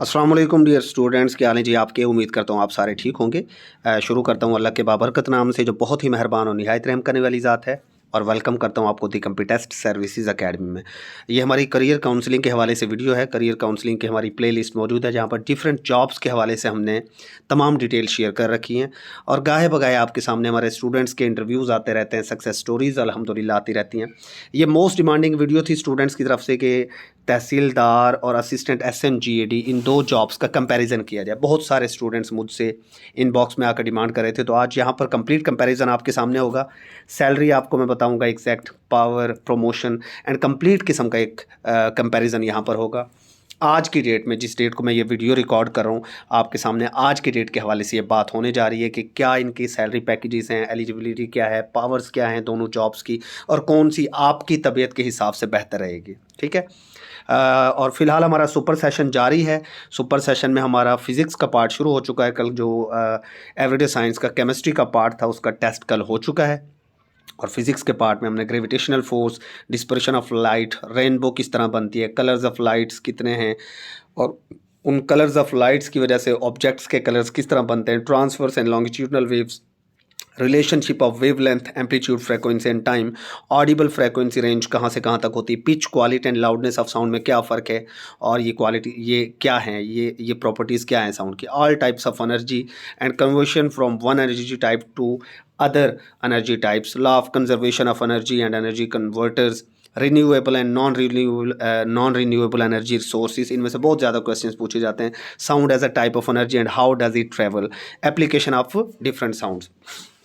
अस्सलाम वालेकुम dear students, क्या हाल है जी आपके। उम्मीद करता हूँ आप सारे ठीक होंगे। शुरू करता हूँ अल्लाह के बाबरकत नाम से जो बहुत ही मेहरबान और निहायत रहम करने वाली ज़ात है, और वेलकम करता हूँ आपको दी कंप्यूटेस्ट सर्विसेज एकेडमी में। ये हमारी करियर काउंसलिंग के हवाले से वीडियो है। करियर काउंसलिंग की हमारी प्लेलिस्ट मौजूद है जहाँ पर डिफरेंट जॉब्स के हवाले से हमने तमाम डिटेल शेयर कर रखी हैं, और गाहे बगाए आपके सामने हमारे स्टूडेंट्स के इंटरव्यूज़ आते रहते हैं, सक्सेस स्टोरीज़ अल्हम्दुलिल्लाह आती रहती हैं। ये मोस्ट डिमांडिंग वीडियो थी स्टूडेंट्स की तरफ से कि तहसीलदार और असिस्टेंट एसएमजीएडी इन दो जॉब्स का कंपैरिजन किया जाए। बहुत सारे स्टूडेंट्स मुझसे इनबॉक्स में आकर डिमांड कर रहे थे, तो आज यहाँ पर कंप्लीट कंपैरिजन आपके सामने होगा। सैलरी आपको मैं बताऊंगा exact, power, promotion and complete किस्म का एक कंपैरिजन यहाँ पर होगा। आज की डेट में, जिस डेट को मैं ये वीडियो रिकॉर्ड कर रहा हूँ आपके सामने, आज की डेट के हवाले से ये बात होने जा रही है कि क्या इनकी सैलरी पैकेजेस हैं, एलिजिबिलिटी क्या है, पावर्स क्या हैं दोनों जॉब्स की, और कौन सी आपकी तबीयत के हिसाब से बेहतर रहेगी। ठीक है। और फिलहाल हमारा सुपर सेशन जारी है। सुपर सेशन में हमारा फिज़िक्स का पार्ट शुरू हो चुका है। कल जो एवरीडे साइंस का केमिस्ट्री का पार्ट था उसका टेस्ट कल हो चुका है, और फिज़िक्स के पार्ट में हमने gravitational force, dispersion of light, rainbow किस तरह बनती है, कलर्स ऑफ लाइट्स कितने हैं, और उन कलर्स ऑफ लाइट्स की वजह से ऑब्जेक्ट्स के कलर्स किस तरह बनते हैं, transverse and longitudinal waves, relationship of wavelength, amplitude, frequency and time, Audible frequency range कहाँ से कहाँ तक होती है, pitch, quality and loudness of sound में क्या फ़र्क है, और ये क्वालिटी ये क्या है, ये प्रॉपर्टीज़ क्या हैं साउंड की, all types of energy and conversion from one energy type to other energy types, law of conservation of energy and energy converters, renewable and non renewable energy resources. इनमें से बहुत ज़्यादा क्वेश्चंस पूछे जाते हैं। Sound as a type of energy and how does it travel, application of different sounds.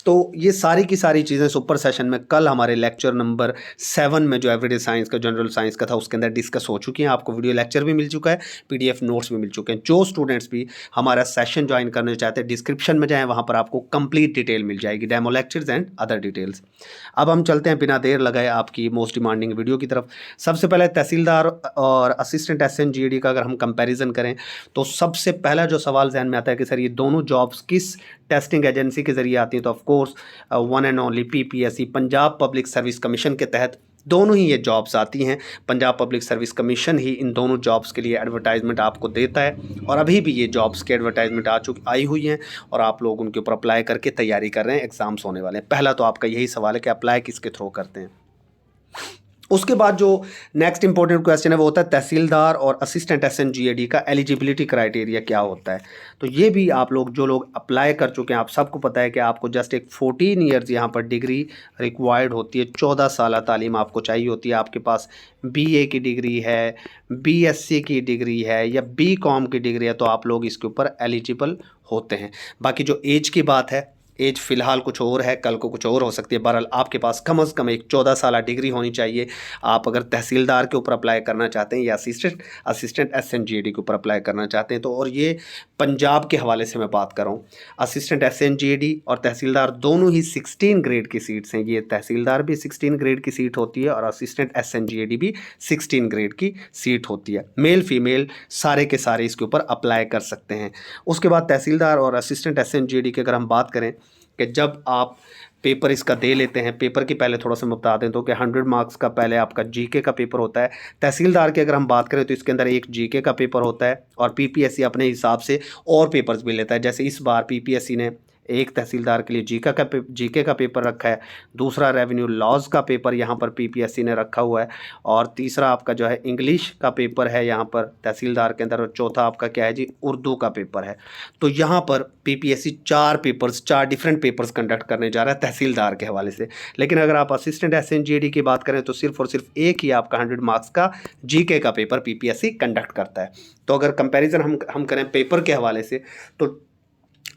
तो ये सारी की सारी चीज़ें सुपर सेशन में कल हमारे लेक्चर नंबर 7 में जो एवरीडे साइंस का, जनरल साइंस का था, उसके अंदर डिस्कस हो चुकी हैं। आपको वीडियो लेक्चर भी मिल चुका है, पीडीएफ नोट्स भी मिल चुके हैं। जो स्टूडेंट्स भी हमारा सेशन ज्वाइन करना चाहते हैं, डिस्क्रिप्शन में जाएँ, वहाँ पर आपको कंप्लीट डिटेल मिल जाएगी, demo lectures and other details. अब हम चलते हैं बिना देर लगाए आपकी मोस्ट डिमांडिंग वीडियो की तरफ। सबसे पहले तहसीलदार और असिस्टेंट एसएमजीडी का अगर हम कंपैरिजन करें तो सबसे पहला जो सवाल जहन में आता है कि सर ये दोनों जॉब्स किस टेस्टिंग एजेंसी के ज़रिए आती हैं, तो of course one and only PPSC, Punjab public service commission के तहत दोनों ही ये जॉब्स आती हैं। पंजाब पब्लिक सर्विस कमीशन ही इन दोनों जॉब्स के लिए एडवर्टाइजमेंट आपको देता है, और अभी भी ये जॉब्स की एडवर्टाइजमेंट आई हुई हैं, और आप लोग उनके ऊपर अप्लाई करके तैयारी कर रहे हैं। एग्ज़ाम्स होने वाले हैं। पहला तो आपका यही सवाल है कि अप्लाई किसके थ्रू करते हैं। उसके बाद जो नेक्स्ट इंपॉर्टेंट क्वेश्चन है वो होता है तहसीलदार और असिस्टेंट एसएमजीएडी का एलिजिबिलिटी क्राइटेरिया क्या होता है। तो ये भी आप लोग, जो लोग अप्लाई कर चुके हैं, आप सबको पता है कि आपको जस्ट एक 14 ईयर्स यहाँ पर डिग्री रिक्वायर्ड होती है। 14 साल तालीम आपको चाहिए होती है। आपके पास बीए की डिग्री है, बीएससी की डिग्री है, या बीकॉम की डिग्री है, तो आप लोग इसके ऊपर एलिजिबल होते हैं। बाकी जो एज की बात है, एज फ़िलहाल कुछ और है, कल को कुछ और हो सकती है। बहरहाल आपके पास कम से कम एक 14 साल डिग्री होनी चाहिए। आप अगर तहसीलदार के ऊपर अप्लाई करना चाहते हैं या असिस्टेंट एसएमजीएडी के ऊपर अप्लाई करना चाहते हैं, तो और ये पंजाब के हवाले से मैं बात कर रहा हूँ। असिस्टेंट एसएमजीएडी और तहसीलदार दोनों ही 16 ग्रेड की सीट्स हैं। ये तहसीलदार भी 16 ग्रेड की सीट होती है, और असिस्टेंट एसएमजीएडी भी 16 ग्रेड की सीट होती है। मेल फीमेल सारे के सारे इसके ऊपर अप्लाई कर सकते हैं। उसके बाद तहसीलदार और असिस्टेंट एसएमजीएडी की अगर हम बात करें कि जब आप पेपर इसका दे लेते हैं, पेपर की पहले थोड़ा सा मैं बता दें तो कि 100 मार्क्स का पहले आपका जीके का पेपर होता है। तहसीलदार की अगर हम बात करें तो इसके अंदर एक जीके का पेपर होता है, और पीपीएससी अपने हिसाब से और पेपर्स भी लेता है। जैसे इस बार पीपीएससी ने एक तहसीलदार के लिए जीके का पेपर रखा है, दूसरा रेवेन्यू लॉज का पेपर यहाँ पर पीपीएससी ने रखा हुआ है, और तीसरा आपका जो है इंग्लिश का पेपर है यहाँ पर तहसीलदार के अंदर, और चौथा आपका क्या है जी, उर्दू का पेपर है। तो यहाँ पर पीपीएससी 4 डिफरेंट पेपर्स कंडक्ट करने जा रहा है तहसीलदार के हवाले से। लेकिन अगर आप असिस्टेंट एसएमजीएडी की बात करें तो सिर्फ और सिर्फ एक ही आपका 100 मार्क्स का जीके का पेपर पीपीएससी कंडक्ट करता है। तो अगर कंपैरिजन हम करें पेपर के हवाले से, तो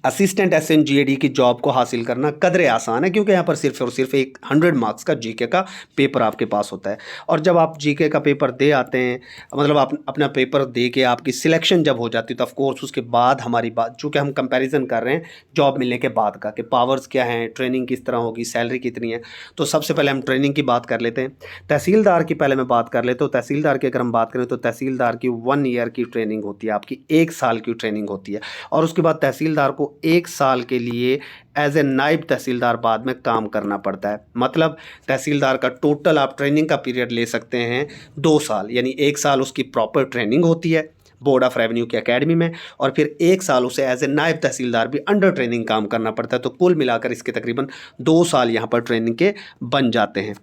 असिस्टेंट एसएमजीएडी की जॉब को हासिल करना कदरे आसान है, क्योंकि यहाँ पर सिर्फ और सिर्फ एक 100 मार्क्स का जीके का पेपर आपके पास होता है। और जब आप जीके का पेपर दे आते हैं, मतलब आप अपना पेपर दे के आपकी सिलेक्शन जब हो जाती है, तो ऑफकोर्स उसके बाद हमारी बात, चूँकि हम कंपैरिजन कर रहे हैं जॉब मिलने के बाद का, कि पावर्स क्या हैं, ट्रेनिंग किस तरह होगी, सैलरी कितनी है। तो सबसे पहले हम ट्रेनिंग की बात कर लेते हैं। तहसीलदार की पहले मैं बात कर लेता हूँ। तहसीलदार की अगर हम बात करें तो तहसीलदार की 1 ईयर की ट्रेनिंग होती है, आपकी 1 साल की ट्रेनिंग होती है, और उसके बाद तहसीलदार को 1 साल के लिए एज ए नायब तहसीलदार बाद में काम करना पड़ता है। मतलब तहसीलदार का टोटल आप ट्रेनिंग का पीरियड ले सकते हैं 2 साल, यानी 1 साल उसकी प्रॉपर ट्रेनिंग होती है, बोर्ड ऑफ रेवेन्यू की एकेडमी में, और फिर 1 साल उसे एज ए नायब तहसीलदार भी अंडर ट्रेनिंग काम करना पड़ता है। तो कुल मिलाकर इसके तकरीबन 2 साल यहाँ पर ट्रेनिंग के बन जाते हैं।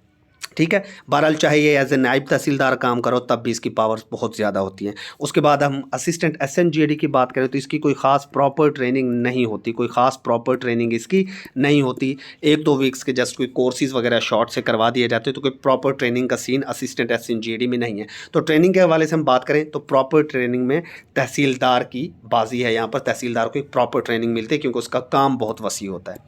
ठीक है, बहरहाल चाहे ये एज ए नायब तहसीलदार काम करो तब भी इसकी पावर्स बहुत ज़्यादा होती हैं। उसके बाद हम असिस्टेंट SNGAD की बात करें तो इसकी कोई ख़ास प्रॉपर ट्रेनिंग नहीं होती, कोई ख़ास प्रॉपर ट्रेनिंग इसकी नहीं होती। 1-2 वीक्स के जस्ट कोई कोर्सेज़ वगैरह शॉर्ट से करवा दिए जाते हैं, तो कोई प्रॉपर ट्रेनिंग का सीन असिस्टेंट SNGAD में नहीं है। तो ट्रेनिंग के हवाले से हम बात करें तो प्रॉपर ट्रेनिंग में तहसीलदार की बाजी है। यहाँ पर तहसीलदार को एक प्रॉपर ट्रेनिंग मिलती है क्योंकि उसका काम बहुत वसी होता है।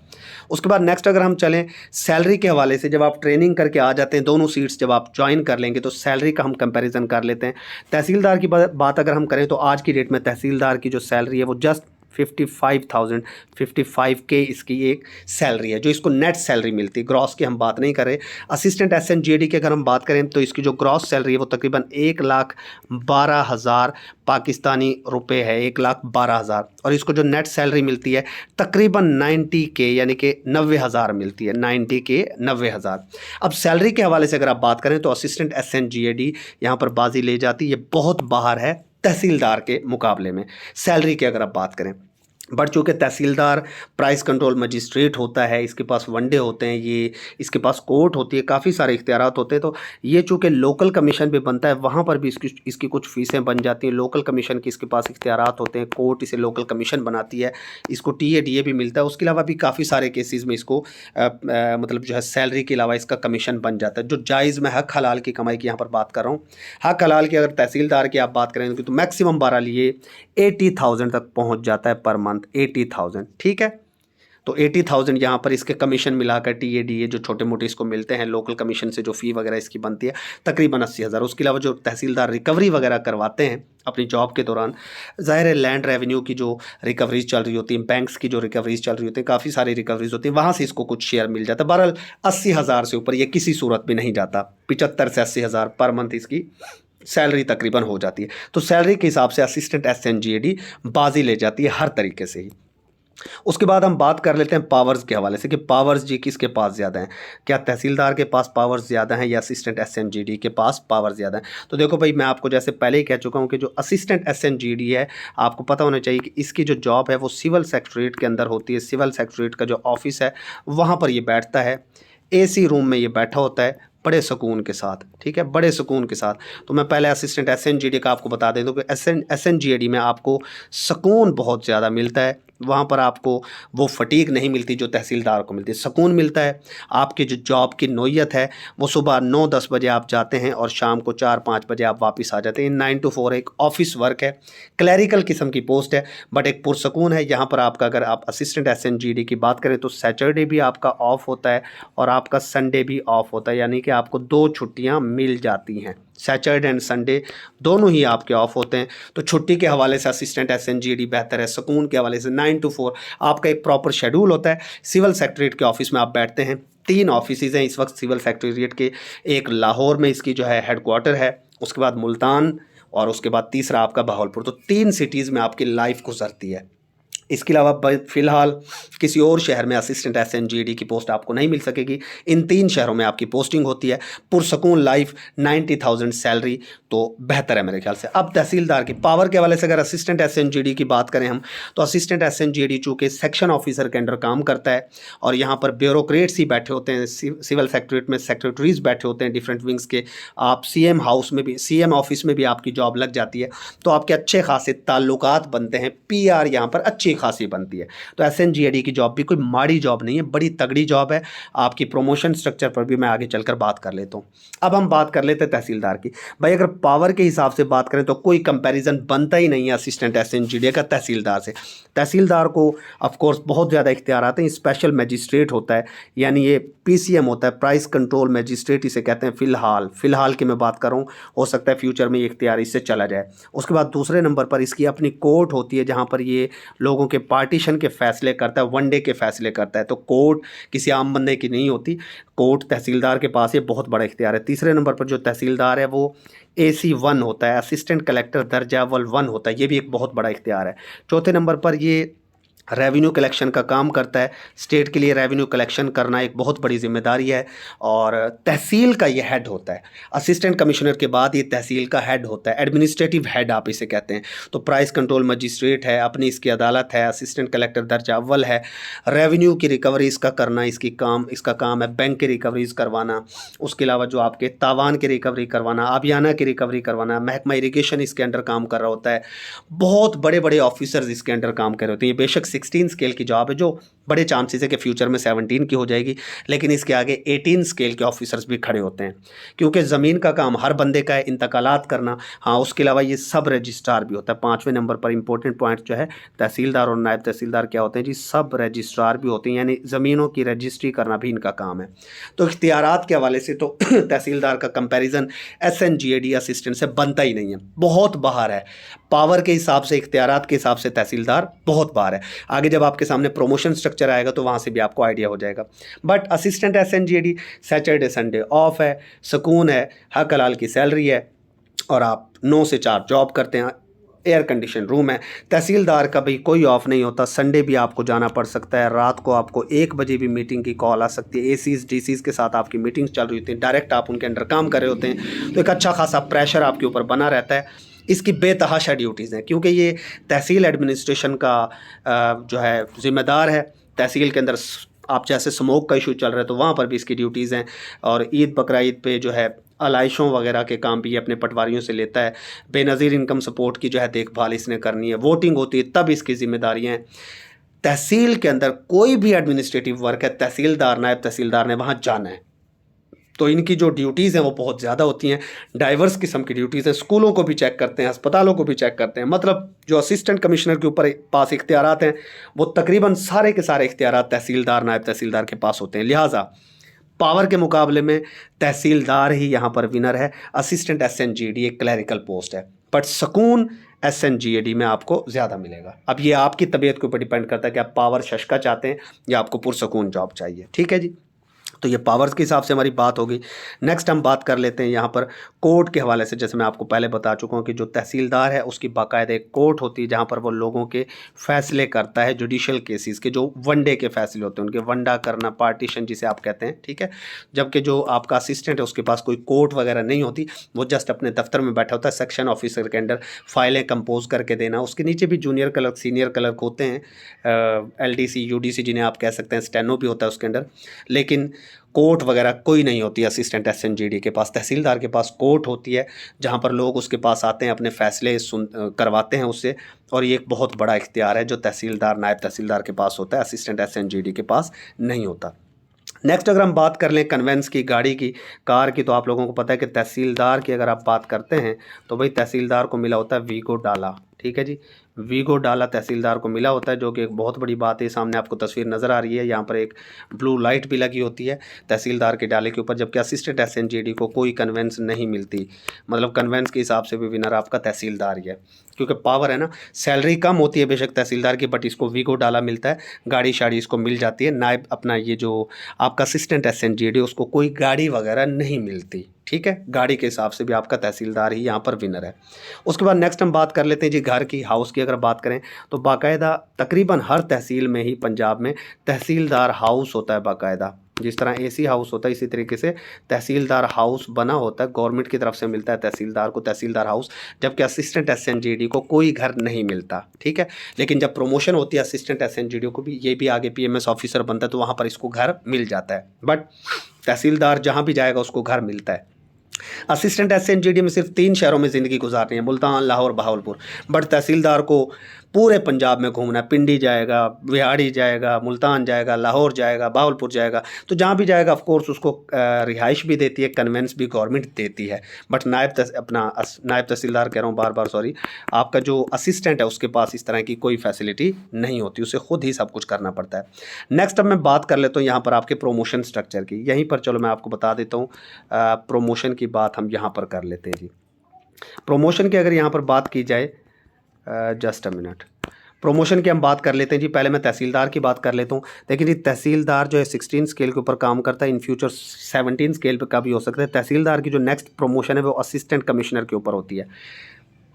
उसके बाद नेक्स्ट अगर हम चलें सैलरी के हवाले से, जब आप ट्रेनिंग करके आ जाते हैं, दोनों सीट्स जब आप ज्वाइन कर लेंगे तो सैलरी का हम कंपैरिजन कर लेते हैं। तहसीलदार की बात अगर हम करें तो आज की डेट में तहसीलदार की जो सैलरी है वो जस्ट 55K इसकी एक सैलरी है, जो इसको नेट सैलरी मिलती है। ग्रॉस की हम बात नहीं कर रहे। असिस्टेंट SNGAD की अगर हम बात करें तो इसकी जो ग्रॉस सैलरी है वो तकरीबन 1,12,000 पाकिस्तानी रुपए है, 1,12,000, और इसको जो नेट सैलरी मिलती है तकरीबन 90K यानी कि 90,000 मिलती है। 90K 90,000। अब सैलरी के हवाले से अगर आप बात करें तो असिस्टेंट SNGAD यहाँ पर बाजी ले जाती है, ये बहुत बाहर है तहसीलदार के मुकाबले में सैलरी की अगर आप बात करें। बट चूँकि तहसीलदार प्राइस कंट्रोल मजिस्ट्रेट होता है, इसके पास वनडे होते हैं, ये इसके पास कोर्ट होती है, काफ़ी सारे इख्तियारात होते हैं, तो ये चूँकि लोकल कमीशन भी बनता है, वहाँ पर भी इसकी कुछ फ़ीसें बन जाती हैं। लोकल कमीशन की इसके पास इख्तियारात होते हैं, कोर्ट इसे लोकल कमीशन बनाती है, इसको TADA भी मिलता है। उसके अलावा भी काफ़ी सारे केसेस में इसको मतलब जो है सैलरी के अलावा इसका कमीशन बन जाता है, जो जायज़ में हक हलाल की कमाई की यहाँ पर बात कर रहा हूँ। हक हलाल की अगर तहसीलदार की आप बात करें तो मैक्सिमम 12 लिए 80,000 तक पहुँच जाता है पर मंथ। 80,000, ठीक है। तो 80,000 यहाँ पर इसके कमीशन मिलाकर TADA जो छोटे मोटे इसको मिलते हैं, लोकल कमीशन से जो फ़ी वगैरह इसकी बनती है तकरीबन 80,000। उसके अलावा जो तहसीलदार रिकवरी वगैरह करवाते हैं अपनी जॉब के दौरान, ज़ाहिर है लैंड रेवेन्यू की जो रिकवरीज चल रही होती हैं, बैंक्स की जो रिकवरीज चल रही होती हैं, काफ़ी सारी रिकवरीज होती हैं, वहाँ से इसको कुछ शेयर मिल जाता है। बहरहाल 80,000 से ऊपर ये किसी सूरत में नहीं जाता। 75 से 80,000 पर मंथ इसकी सैलरी तकरीबन हो जाती है। तो सैलरी के हिसाब से असिस्टेंट SNGAD बाजी ले जाती है हर तरीके से ही। उसके बाद हम बात कर लेते हैं पावर्स के हवाले से कि पावर्स जी किसके पास ज़्यादा हैं। क्या तहसीलदार के पास पावर्स ज़्यादा हैं या असिस्टेंट SNGAD के पास पावर ज़्यादा है? तो देखो भाई, मैं आपको जैसे पहले ही कह चुका हूँ कि जो असिस्टेंट SNGAD है, आपको पता होना चाहिए कि इसकी जो जॉब है वो सिविल सेक्रेटरीट के अंदर होती है। सिविल सेक्रेटरीट का जो ऑफिस है वहाँ पर ये बैठता है, AC रूम में ये बैठा होता है बड़े सुकून के साथ, ठीक है, बड़े सुकून के साथ। तो मैं पहले असिस्टेंट SNGAD का आपको बता दें तो कि SNGAD में आपको सुकून बहुत ज़्यादा मिलता है। वहाँ पर आपको वो फटीग नहीं मिलती जो तहसीलदार को मिलती है, सुकून मिलता है। आपकी जो जॉब की नोयत है वो सुबह 9-10 बजे आप जाते हैं और शाम को 4-5 बजे आप वापस आ जाते हैं। 9 to 4 एक ऑफिस वर्क है, क्लैरिकल किस्म की पोस्ट है, बट एक पुरसकून है। यहाँ पर आपका अगर आप असिस्टेंट SNGAD की बात करें तो सैटरडे भी आपका ऑफ होता है और आपका संडे भी ऑफ होता है, यानी कि आपको 2 छुट्टियाँ मिल जाती हैं। सैटरडे एंड संडे दोनों ही आपके ऑफ होते हैं। तो छुट्टी के हवाले से असिस्टेंट SNGAD बेहतर है। सुकून के हवाले से 9 to 4 आपका एक प्रॉपर शेड्यूल होता है। सिविल सेक्रेटरीट के ऑफिस में आप बैठते हैं। 3 ऑफिसेज़ हैं इस वक्त सिविल सेक्रेटरीट के। एक लाहौर में इसकी जो है हेडक्वार्टर है, उसके बाद मुल्तान, और उसके बाद तीसरा आपका बहावलपुर। तो 3 सिटीज़ में आपकी लाइफ गुजरती है। इसके अलावा फ़िलहाल किसी और शहर में असिस्टेंट SNGAD की पोस्ट आपको नहीं मिल सकेगी। इन 3 शहरों में आपकी पोस्टिंग होती है। पुरसकून लाइफ, 90,000 सैलरी, तो बेहतर है मेरे ख्याल से। अब तहसीलदार की पावर के हवाले से अगर असिस्टेंट SNGAD की बात करें हम, तो असिस्टेंट SNGAD चूँकि सेक्शन ऑफिसर के अंडर काम करता है और यहाँ पर ब्यूरोक्रेट्स ही बैठे होते हैं। सिविल सेक्रेटरीट में सेक्रेटरीज बैठे होते हैं डिफरेंट विंग्स के। आप CM हाउस में भी, CM ऑफिस में भी आपकी जॉब लग जाती है, तो आपके अच्छे खासे ताल्लुकात बनते हैं। PR यहाँ पर अच्छी खासी बनती है। तो SNGAD की जॉब भी कोई माड़ी जॉब नहीं है, बड़ी तगड़ी जॉब है। आपकी प्रमोशन स्ट्रक्चर पर भी मैं आगे चलकर बात कर लेता हूँ। अब हम बात कर लेते हैं तहसीलदार की। भाई अगर पावर के हिसाब से बात करें तो कोई कंपैरिजन बनता ही नहीं है असिस्टेंट SNGAD का तहसीलदार से। तहसीलदार को ऑफ कोर्स बहुत ज़्यादा इख्तियार आते हैं। स्पेशल मजिस्ट्रेट होता है, यानी ये PCM होता है, प्राइस कंट्रोल मजिस्ट्रेट इसे कहते हैं। फ़िलहाल की मैं बात कर रहा हूँ, हो सकता है फ्यूचर में ये इख्तियार इससे चला जाए। उसके बाद दूसरे नंबर पर इसकी अपनी कोर्ट होती है, जहाँ पर ये लोगों के पार्टीशन के फ़ैसले करता है, वनडे के फ़ैसले करता है। तो कोर्ट किसी आम बंदे की नहीं होती, कोर्ट तहसीलदार के पास ये बहुत बड़ा इख्तियार है। तीसरे नंबर पर जो तहसीलदार है वो AC1 होता है, असिस्टेंट कलेक्टर दर्जा अव्वल 1 होता है, ये भी एक बहुत बड़ा इख्तियार है। चौथे नंबर पर ये रेवेन्यू कलेक्शन का काम करता है। स्टेट के लिए रेवेन्यू कलेक्शन करना एक बहुत बड़ी जिम्मेदारी है और तहसील का ये हेड होता है। असिस्टेंट कमिश्नर के बाद ये तहसील का हेड होता है, एडमिनिस्ट्रेटिव हेड आप इसे कहते हैं। तो प्राइस कंट्रोल मजिस्ट्रेट है, अपनी इसकी अदालत है, असिस्टेंट कलेक्टर दर्जा अव्वल है। रेवेन्यू की रिकवरी इसका करना इसका काम है, बैंक की रिकवरीज करवाना, उसके अलावा जो आपके तावान की रिकवरी करवाना, आबियाना की रिकवरी करवाना, महकमा इरीगेशन इसके अंडर काम कर रहा होता है। बहुत बड़े बड़े ऑफिसर्स इसके अंडर काम कर रहे होते हैं। ये बेशक 16 स्केल की जॉब है, जो बड़े चांसेस है कि फ्यूचर में 17 की हो जाएगी, लेकिन इसके आगे 18 स्केल के ऑफिसर्स भी खड़े होते हैं, क्योंकि ज़मीन का काम हर बंदे का है, इंतकालात करना। हाँ, उसके अलावा ये सब रजिस्ट्रार भी होता है। 5वें नंबर पर इंपॉर्टेंट पॉइंट जो है, तहसीलदार और नायब तहसीलदार क्या होते हैं जी, सब रजिस्ट्रार भी होते हैं, यानी ज़मीनों की रजिस्ट्री करना भी इनका काम है। तो इख्तियारात के हवाले से तो तहसीलदार का कंपैरिजन SNGAD असिस्टेंट से बनता ही नहीं है, बहुत बाहर है। पावर के हिसाब से, इख्तियारात के हिसाब से तहसीलदार बहुत बाहर है। आगे जब आपके सामने प्रोमोशन स्ट्रक्चर आएगा तो वहाँ से भी आपको आइडिया हो जाएगा। But assistant SNGAD Saturday Sunday off है, सुकून है, हक हलाल की सैलरी है और आप 9 से 4 जॉब करते हैं, एयर कंडीशन रूम है। तहसीलदार का भी कोई ऑफ नहीं होता, संडे भी आपको जाना पड़ सकता है, रात को आपको 1 बजे भी मीटिंग की कॉल आ सकती है, ACs DCs के साथ आपकी मीटिंग्स चल रही होती हैं, डायरेक्ट आप उनके अंडर काम कर रहे होते हैं, तो एक अच्छा खासा प्रेशर आपके ऊपर बना रहता है। इसकी बेतहाशा ड्यूटीज़ हैं, क्योंकि ये तहसील एडमिनिस्ट्रेशन का जो है ज़िम्मेदार है। तहसील के अंदर आप जैसे स्मोक का इशू चल रहा है तो वहाँ पर भी इसकी ड्यूटीज़ हैं, और ईद बकरा ईद पे जो है आलाइशों वगैरह के काम भी ये अपने पटवारियों से लेता है। बेनज़ीर इनकम सपोर्ट की जो है देखभाल इसने करनी है, वोटिंग होती है तब इसकी जिम्मेदारियाँ हैं। तहसील के अंदर कोई भी एडमिनिस्ट्रेटिव वर्क है, तहसीलदार नायब तहसीलदार ने वहाँ जाना है, तो इनकी जो ड्यूटीज़ हैं वो बहुत ज़्यादा होती हैं, डाइवर्स किस्म की ड्यूटीज़ हैं। स्कूलों को भी चेक करते हैं, अस्पतालों को भी चेक करते हैं, मतलब जो असिस्टेंट कमिश्नर के ऊपर पास इख्तियारात हैं वो तकरीबन सारे के सारे इख्तियारात तहसीलदार नायब तहसीलदार के पास होते हैं। लिहाजा पावर के मुकाबले में तहसीलदार ही यहाँ पर विनर है। असिस्टेंट SNGAD एक क्लैरिकल पोस्ट है, बट सुकून SNGAD में आपको ज़्यादा मिलेगा। अब ये आपकी तबीयत के ऊपर डिपेंड करता है कि आप पावर शशका चाहते हैं या आपको पुरसकून जॉब चाहिए। ठीक है जी, तो ये पावर्स के हिसाब से हमारी बात होगी। नेक्स्ट हम बात कर लेते हैं यहाँ पर कोर्ट के हवाले से। जैसे मैं आपको पहले बता चुका हूँ कि जो तहसीलदार है उसकी बाकायदा एक कोर्ट होती है, जहाँ पर वो लोगों के फैसले करता है, जुडिशल केसेस के, जो वनडे के फैसले होते हैं उनके वंडा करना, पार्टीशन जिसे आप कहते हैं। ठीक है, जबकि जो आपका असिस्टेंट है उसके पास कोई कोर्ट वगैरह नहीं होती, वो जस्ट अपने दफ्तर में बैठा होता है, सेक्शन ऑफिसर के अंडर फाइलें कंपोज करके देना। उसके नीचे भी जूनियर क्लर्क, सीनियर क्लर्क होते हैं, LDC UDC जिन्हें आप कह सकते हैं, स्टेनो भी होता है उसके अंडर, लेकिन कोर्ट वगैरह कोई नहीं होती असिस्टेंट SNGAD के पास। तहसीलदार के पास कोर्ट होती है, जहाँ पर लोग उसके पास आते हैं, अपने फैसले करवाते हैं उससे, और ये एक बहुत बड़ा इख्तियार है जो तहसीलदार नायब तहसीलदार के पास होता है, असिस्टेंट SNGAD के पास नहीं होता। नेक्स्ट अगर हम बात कर लें कन्वेंस की, गाड़ी की, कार की, तो आप लोगों को पता है कि तहसीलदार की अगर आप बात करते हैं तो भाई तहसीलदार को मिला होता है वीगो डाला। ठीक है जी, वीगो डाला तहसीलदार को मिला होता है, जो कि एक बहुत बड़ी बात है। सामने आपको तस्वीर नज़र आ रही है, यहाँ पर एक ब्लू लाइट भी लगी होती है तहसीलदार के डाले के ऊपर, जबकि असिस्टेंट SNGAD को कोई कन्वेंस नहीं मिलती। मतलब कन्वेंस के हिसाब से भी विनर आपका तहसीलदार ही है, क्योंकि पावर है ना। सैलरी कम होती है बेशक तहसीलदार की, बट इसको वीगो डाला मिलता है, गाड़ी शाड़ी इसको मिल जाती है। नायब अपना ये जो आपका असिस्टेंट SNGAD उसको कोई गाड़ी वगैरह नहीं मिलती। ठीक है, गाड़ी के हिसाब से भी आपका तहसीलदार ही यहाँ पर विनर है। उसके बाद नेक्स्ट हम बात कर लेते हैं जी घर की, हाउस की। अगर बात करें तो बाकायदा तकरीबन हर तहसील में ही पंजाब में तहसीलदार हाउस होता है बाकायदा। जिस तरह AC हाउस होता है इसी तरीके से तहसीलदार हाउस बना होता है, गवर्नमेंट की तरफ से मिलता है तहसीलदार को तहसीलदार हाउस, जबकि असिस्टेंट SNGAD को कोई घर नहीं मिलता। ठीक है, लेकिन जब प्रमोशन होती है असिस्टेंट SNGAD को भी, ये भी आगे PMS ऑफिसर बनता है, तो वहाँ पर इसको घर मिल जाता है। बट तहसीलदार जहाँ भी जाएगा उसको घर मिलता है। असिस्टेंट SNGAD में सिर्फ 3 शहरों में ज़िंदगी गुजारनी है, मुल्तान, लाहौर, बहावलपुर। बट तहसीलदार को पूरे पंजाब में घूमना है, पिंडी जाएगा, बिहाड़ी जाएगा, मुल्तान जाएगा, लाहौर जाएगा, बहावलपुर जाएगा, तो जहाँ भी जाएगा ऑफ कोर्स उसको रिहाइश भी देती है, कन्वेंस भी गवर्नमेंट देती है। बट नायब तहसीलदार कह रहा हूँ बार बार सॉरी, आपका जो असिस्टेंट है उसके पास इस तरह की कोई फैसिलिटी नहीं होती, उसे खुद ही सब कुछ करना पड़ता है। नेक्स्ट अब मैं बात कर लेता हूँ यहाँ पर आपके प्रोमोशन स्ट्रक्चर की। यहीं पर चलो मैं आपको बता देता हूँ, प्रोमोशन की बात हम यहाँ पर कर लेते हैं जी। प्रोमोशन की अगर यहाँ पर बात की जाए, जस्ट अ मिनट, प्रमोशन की हम बात कर लेते हैं जी। पहले मैं तहसीलदार की बात कर लेता हूँ। देखिए जी, तहसीलदार जो है 16 स्केल के ऊपर काम करता है, इन फ्यूचर 17 स्केल पे का भी हो सकता है। तहसीलदार की जो नेक्स्ट प्रमोशन है वो असिस्टेंट कमिश्नर के ऊपर होती है।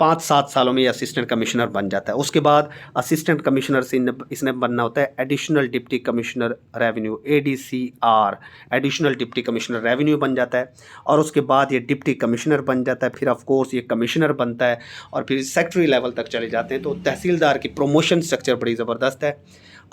5-7 सालों में ये असिस्टेंट कमिश्नर बन जाता है। उसके बाद असिस्टेंट कमिश्नर से इसने बनना होता है additional deputy commissioner revenue, ADCR, additional deputy commissioner revenue बन जाता है। और उसके बाद ये डिप्टी कमिश्नर बन जाता है। फिर ऑफ कोर्स ये कमिश्नर बनता है और फिर सेक्रेटरी लेवल तक चले जाते हैं। तो तहसीलदार की प्रोमोशन स्ट्रक्चर बड़ी ज़बरदस्त है,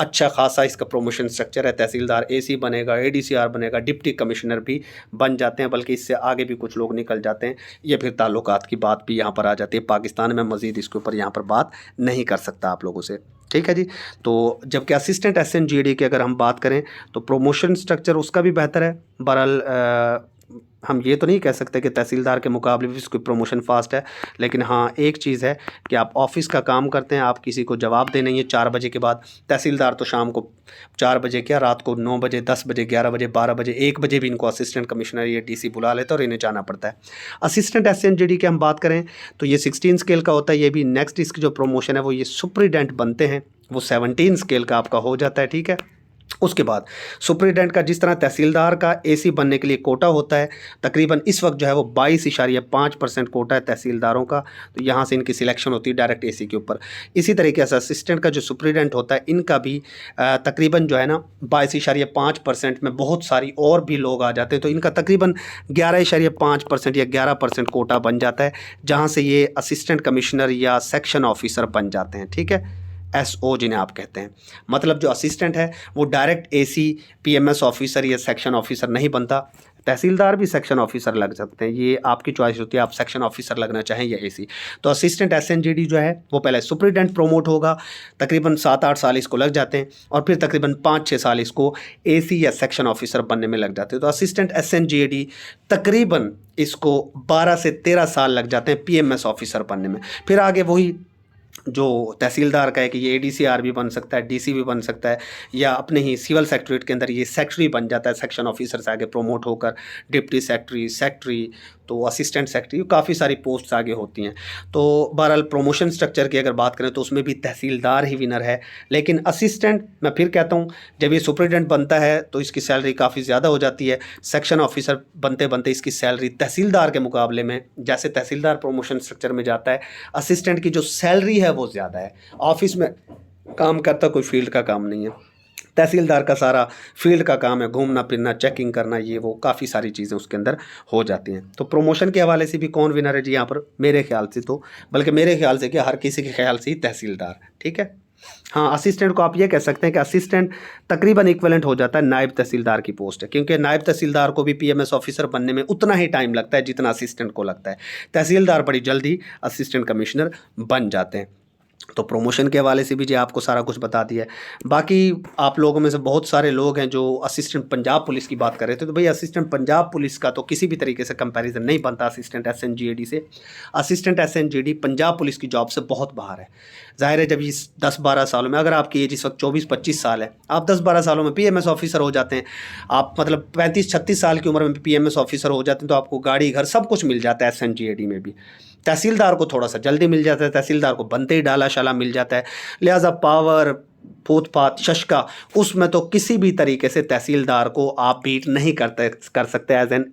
अच्छा खासा इसका प्रोमोशन स्ट्रक्चर है। तहसीलदार AC बनेगा, ADCR बनेगा, डिप्टी कमिश्नर भी बन जाते हैं, बल्कि इससे आगे भी कुछ लोग निकल जाते हैं। ये फिर ताल्लुकात की बात भी यहाँ पर आ जाती है। पाकिस्तान में मज़ीद इसके ऊपर यहाँ पर बात नहीं कर सकता आप लोगों से, ठीक है जी। तो जबकि असिस्टेंट SNGD की अगर हम बात करें तो प्रोमोशन स्ट्रक्चर उसका भी बेहतर है। बहरहाल हम ये तो नहीं कह सकते कि तहसीलदार के मुकाबले भी इसकी प्रमोशन फास्ट है, लेकिन हाँ एक चीज़ है कि आप ऑफिस का काम करते हैं, आप किसी को जवाब दे नहीं है 4 बजे के बाद। तहसीलदार तो शाम को 4 बजे क्या, रात को 9 बजे, 10 बजे, 11 बजे, 12 बजे, 1 बजे भी इनको असिस्टेंट कमिश्नर या DC बुला लेता है और इन्हें जाना पड़ता है। असिस्टेंट SNGD की हम बात करें तो ये 16 स्केल का होता है। ये भी नेक्स्ट इसकी जो प्रमोशन है वो ये सुपरिटेंडेंट बनते हैं, वो 17 स्केल का आपका हो जाता है, ठीक है। उसके बाद सुपरिटेंडेंट का जिस तरह तहसीलदार का AC बनने के लिए कोटा होता है, तकरीबन इस वक्त जो है वो 22.5% कोटा है तहसीलदारों का। तो यहाँ से इनकी सिलेक्शन होती है डायरेक्ट AC के ऊपर। इसी तरीके से असिस्टेंट का जो सुपरिटेंडेंट होता है इनका भी तकरीबन जो है ना 22.5% में बहुत सारी और भी लोग आ जाते हैं। तो इनका तकरीबन 11.5% या 11% कोटा बन जाता है, जहाँ से ये असिस्टेंट कमिश्नर या सेक्शन ऑफिसर बन जाते हैं, ठीक है। SO जिन्हें आप कहते हैं, मतलब जो असिस्टेंट है वो डायरेक्ट AC PMS ऑफिसर या सेक्शन ऑफिसर नहीं बनता। तहसीलदार भी सेक्शन ऑफिसर लग सकते हैं, ये आपकी चॉइस होती है, आप सेक्शन ऑफिसर लगना चाहें या AC। तो असिस्टेंट SNGD जो है वो पहले सुपरिटेंडेंट प्रोमोट होगा, तकरीबन 7-8 साल इसको लग जाते हैं, और फिर तकरीबन 5-6 साल इसको AC या सेक्शन ऑफिसर बनने में लग जाते हैं। तो असिस्टेंट SNGD तकरीबन इसको 12 से 13 साल लग जाते हैं PMS ऑफिसर बनने में। फिर आगे वही जो तहसीलदार का है कि ये ADCR भी बन सकता है, DC भी बन सकता है, या अपने ही सिविल सेक्रेटरीट के अंदर ये सेक्रेटरी बन जाता है, सेक्शन ऑफिसर से आगे प्रोमोट होकर डिप्टी सेक्रेटरी, तो असिस्टेंट सेक्रेटरी, काफ़ी सारी पोस्ट्स आगे होती हैं। तो बहरहाल प्रोमोशन स्ट्रक्चर की अगर बात करें तो उसमें भी तहसीलदार ही विनर है। लेकिन असिस्टेंट, मैं फिर कहता हूँ, जब ये सुपरिटेंडेंट बनता है तो इसकी सैलरी काफ़ी ज़्यादा हो जाती है। सेक्शन ऑफिसर बनते बनते इसकी सैलरी तहसीलदार के मुकाबले में, जैसे तहसीलदार प्रोमोशन स्ट्रक्चर में जाता है, असिस्टेंट की जो सैलरी है वो ज़्यादा है। ऑफिस में काम करता, कोई फील्ड का काम नहीं है। तहसीलदार का सारा फील्ड का काम है, घूमना फिरना, चेकिंग करना, ये वो काफ़ी सारी चीज़ें उसके अंदर हो जाती हैं। तो प्रमोशन के हवाले से भी कौन विनर है जी यहाँ पर, मेरे ख्याल से तो, बल्कि मेरे ख्याल से क्या हर किसी के ख्याल से ही तहसीलदार, ठीक है। हाँ, असिस्टेंट को आप ये कह सकते हैं कि असिस्टेंट तकरीबन इक्विवेलेंट हो जाता है नायब तहसीलदार की पोस्ट है, क्योंकि नायब तहसीलदार को भी PMS ऑफिसर बनने में उतना ही टाइम लगता है जितना असिस्टेंट को लगता है। तहसीलदार बड़ी जल्दी असिस्टेंट कमिश्नर बन जाते हैं। तो प्रमोशन के हवाले से भी जी आपको सारा कुछ बता दिया है। बाकी आप लोगों में से बहुत सारे लोग हैं जो असिस्टेंट पंजाब पुलिस की बात कर रहे थे, तो भाई असिस्टेंट पंजाब पुलिस का तो किसी भी तरीके से कंपैरिजन नहीं बनता असिस्टेंट SNGD से। असिस्टेंट SNGD पंजाब पुलिस की जॉब से बहुत बाहर है। ज़ाहिर है जब इस 10-12 सालों में, अगर आपकी एज इस वक्त 24-25 साल है, आप 10-12 सालों में PMS ऑफिसर हो जाते हैं, आप मतलब 35-36 साल की उम्र में PMS ऑफिसर हो जाते हैं, तो आपको गाड़ी घर सब कुछ मिल जाता है SNGD में भी। तहसीलदार को थोड़ा सा जल्दी मिल जाता है, तहसीलदार को बनते ही डाला शाला मिल जाता है, लिहाजा पावर, पूत-पात, शशका, उसमें तो किसी भी तरीके से तहसीलदार को आप बीट नहीं कर सकते as an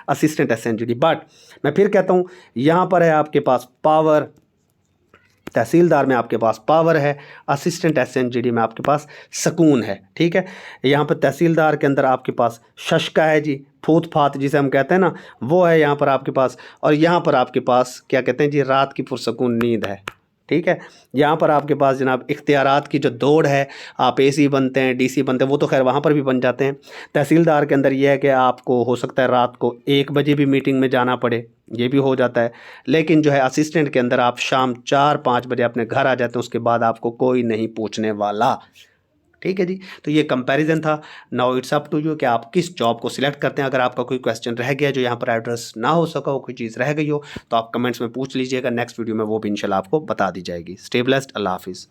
assistant SNGD। But मैं फिर कहता हूँ, यहाँ पर है आपके पास पावर, तहसीलदार में आपके पास पावर है, असिस्टेंट SNGD में आपके पास सुकून है, ठीक है। यहाँ पर तहसीलदार के अंदर आपके पास शशका है जी, फूत फात जिसे हम कहते हैं ना, वो है यहाँ पर आपके पास, और यहाँ पर आपके पास क्या कहते हैं जी, रात की पुरसकून नींद है, ठीक है। यहाँ पर आपके पास जनाब इख्तियारात की जो दौड़ है, आप AC बनते हैं, DC बनते हैं, वो तो खैर वहाँ पर भी बन जाते हैं। तहसीलदार के अंदर यह है कि आपको हो सकता है रात को 1 बजे भी मीटिंग में जाना पड़े, ये भी हो जाता है। लेकिन जो है असिस्टेंट के अंदर आप शाम 4-5 बजे अपने घर आ जाते हैं, उसके बाद आपको कोई नहीं पूछने वाला, ठीक है जी। तो ये कंपैरिजन था। Now it's up to you कि आप किस जॉब को सिलेक्ट करते हैं। अगर आपका कोई क्वेश्चन रह गया जो यहाँ पर एड्रेस ना हो सका हो, कोई चीज़ रह गई हो, तो आप कमेंट्स में पूछ लीजिएगा, नेक्स्ट वीडियो में वो भी इंशाल्लाह आपको बता दी जाएगी। स्टे ब्लेस्ड, अल्लाह हाफिज़।